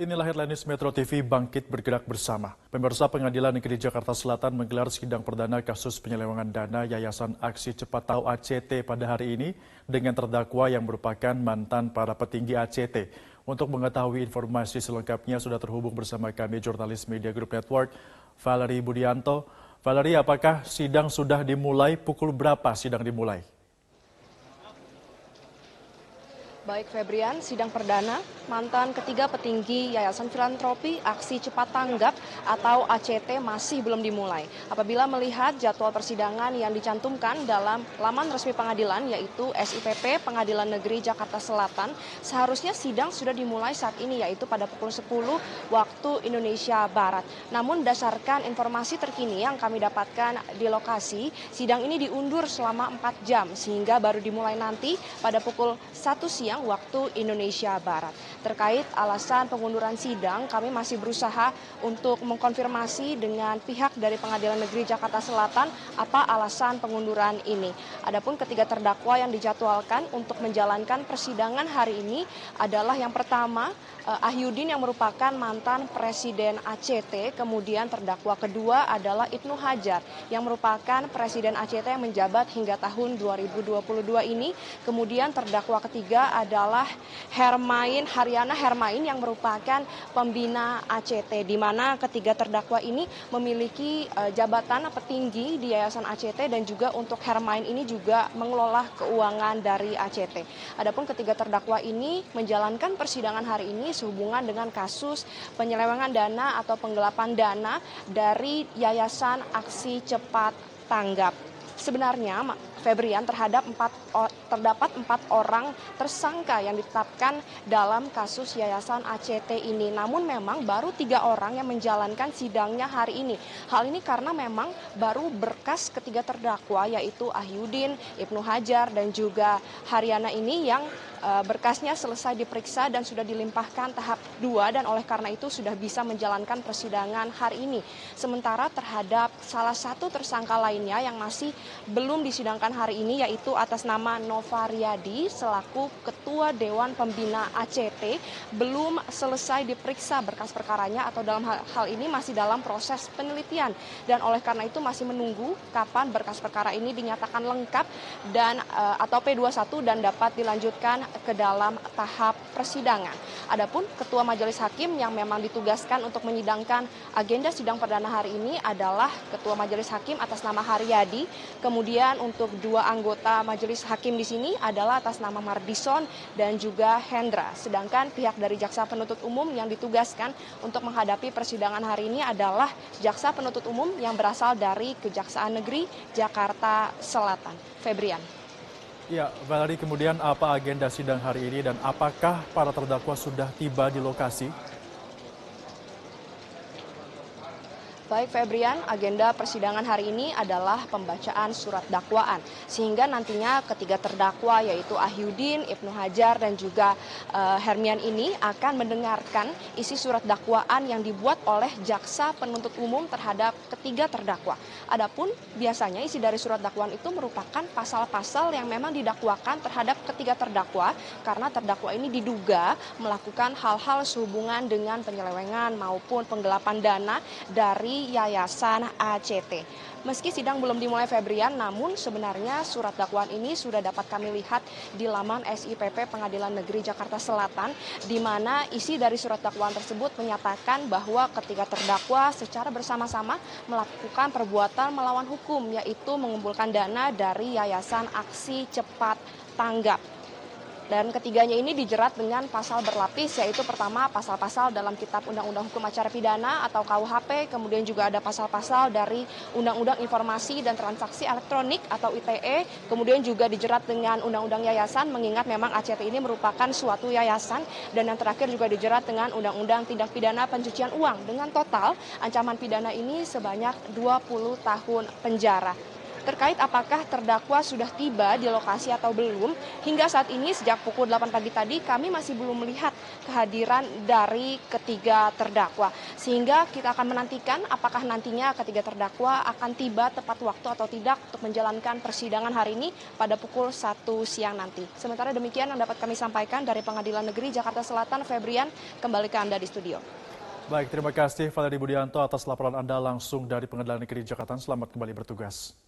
Inilah headline news Metro TV bangkit bergerak bersama. Pemirsa Pengadilan Negeri Jakarta Selatan menggelar sidang perdana kasus penyelewengan dana Yayasan Aksi Cepat atau ACT pada hari ini dengan terdakwa yang merupakan mantan para petinggi ACT. Untuk mengetahui informasi selengkapnya sudah terhubung bersama kami jurnalis Media Group Network, Valerie Budianto. Valerie, apakah sidang sudah dimulai? Pukul berapa sidang dimulai? Baik Febrian, sidang perdana mantan ketiga petinggi Yayasan Filantropi Aksi Cepat Tanggap atau ACT masih belum dimulai. Apabila melihat jadwal persidangan yang dicantumkan dalam laman resmi pengadilan yaitu SIPP Pengadilan Negeri Jakarta Selatan, seharusnya sidang sudah dimulai saat ini yaitu pada pukul 10 waktu Indonesia Barat. Namun berdasarkan informasi terkini yang kami dapatkan di lokasi, sidang ini diundur selama 4 jam sehingga baru dimulai nanti pada pukul 1 siang waktu Indonesia Barat. Terkait alasan pengunduran sidang, kami masih berusaha untuk mengkonfirmasi dengan pihak dari Pengadilan Negeri Jakarta Selatan apa alasan pengunduran ini. Adapun ketiga terdakwa yang dijadwalkan untuk menjalankan persidangan hari ini adalah yang pertama Ahyudin yang merupakan mantan Presiden ACT, kemudian terdakwa kedua adalah Ibnu Hajar yang merupakan Presiden ACT yang menjabat hingga tahun 2022 ini, kemudian terdakwa ketiga adalah Haryana Hermain yang merupakan pembina ACT, di mana ketiga terdakwa ini memiliki jabatan petinggi di Yayasan ACT dan juga untuk Hermain ini juga mengelola keuangan dari ACT. Adapun ketiga terdakwa ini menjalankan persidangan hari ini sehubungan dengan kasus penyelewengan dana atau penggelapan dana dari Yayasan Aksi Cepat Tanggap. Sebenarnya Febrian terdapat 4 orang tersangka yang ditetapkan dalam kasus Yayasan ACT ini. Namun memang baru 3 orang yang menjalankan sidangnya hari ini. Hal ini karena memang baru berkas ketiga terdakwa yaitu Ahyudin, Ibnu Hajar dan juga Haryana ini yang berkasnya selesai diperiksa dan sudah dilimpahkan tahap 2 dan oleh karena itu sudah bisa menjalankan persidangan hari ini. Sementara terhadap salah satu tersangka lainnya yang masih belum disidangkan hari ini yaitu atas nama Nova Riyadi selaku Ketua Dewan Pembina ACT belum selesai diperiksa berkas perkaranya atau dalam hal ini masih dalam proses penelitian dan oleh karena itu masih menunggu kapan berkas perkara ini dinyatakan lengkap dan atau P21 dan dapat dilanjutkan ke dalam tahap persidangan. Adapun Ketua Majelis Hakim yang memang ditugaskan untuk menyidangkan agenda sidang perdana hari ini adalah Ketua Majelis Hakim atas nama Haryadi. Kemudian untuk 2 anggota Majelis Hakim di sini adalah atas nama Mardison dan juga Hendra. Sedangkan pihak dari Jaksa Penuntut Umum yang ditugaskan untuk menghadapi persidangan hari ini adalah Jaksa Penuntut Umum yang berasal dari Kejaksaan Negeri Jakarta Selatan. Febrian. Ya, Valerie, kemudian apa agenda sidang hari ini dan apakah para terdakwa sudah tiba di lokasi? Baik Febrian, agenda persidangan hari ini adalah pembacaan surat dakwaan. Sehingga nantinya ketiga terdakwa yaitu Ahyudin, Ibnu Hajar dan juga Hermian ini akan mendengarkan isi surat dakwaan yang dibuat oleh Jaksa Penuntut Umum terhadap ketiga terdakwa. Adapun biasanya isi dari surat dakwaan itu merupakan pasal-pasal yang memang didakwakan terhadap ketiga terdakwa karena terdakwa ini diduga melakukan hal-hal sehubungan dengan penyelewengan maupun penggelapan dana dari Yayasan ACT. Meski sidang belum dimulai Febrian, namun sebenarnya surat dakwaan ini sudah dapat kami lihat di laman SIPP Pengadilan Negeri Jakarta Selatan, di mana isi dari surat dakwaan tersebut menyatakan bahwa ketiga terdakwa secara bersama-sama melakukan perbuatan melawan hukum, yaitu mengumpulkan dana dari Yayasan Aksi Cepat Tanggap. Dan ketiganya ini dijerat dengan pasal berlapis, yaitu pertama pasal-pasal dalam Kitab Undang-Undang Hukum Acara Pidana atau KUHP, kemudian juga ada pasal-pasal dari Undang-Undang Informasi dan Transaksi Elektronik atau ITE, kemudian juga dijerat dengan Undang-Undang Yayasan, mengingat memang ACT ini merupakan suatu yayasan, dan yang terakhir juga dijerat dengan Undang-Undang Tindak Pidana Pencucian Uang, dengan total ancaman pidana ini sebanyak 20 tahun penjara. terkait apakah terdakwa sudah tiba di lokasi atau belum. Hingga saat ini sejak pukul 8 pagi tadi kami masih belum melihat kehadiran dari ketiga terdakwa. Sehingga kita akan menantikan apakah nantinya ketiga terdakwa akan tiba tepat waktu atau tidak untuk menjalankan persidangan hari ini pada pukul 1 siang nanti. Sementara demikian yang dapat kami sampaikan dari Pengadilan Negeri Jakarta Selatan. Febrian, kembali ke Anda di studio. Baik, terima kasih Valeri Budianto atas laporan Anda langsung dari Pengadilan Negeri Jakarta. Selamat kembali bertugas.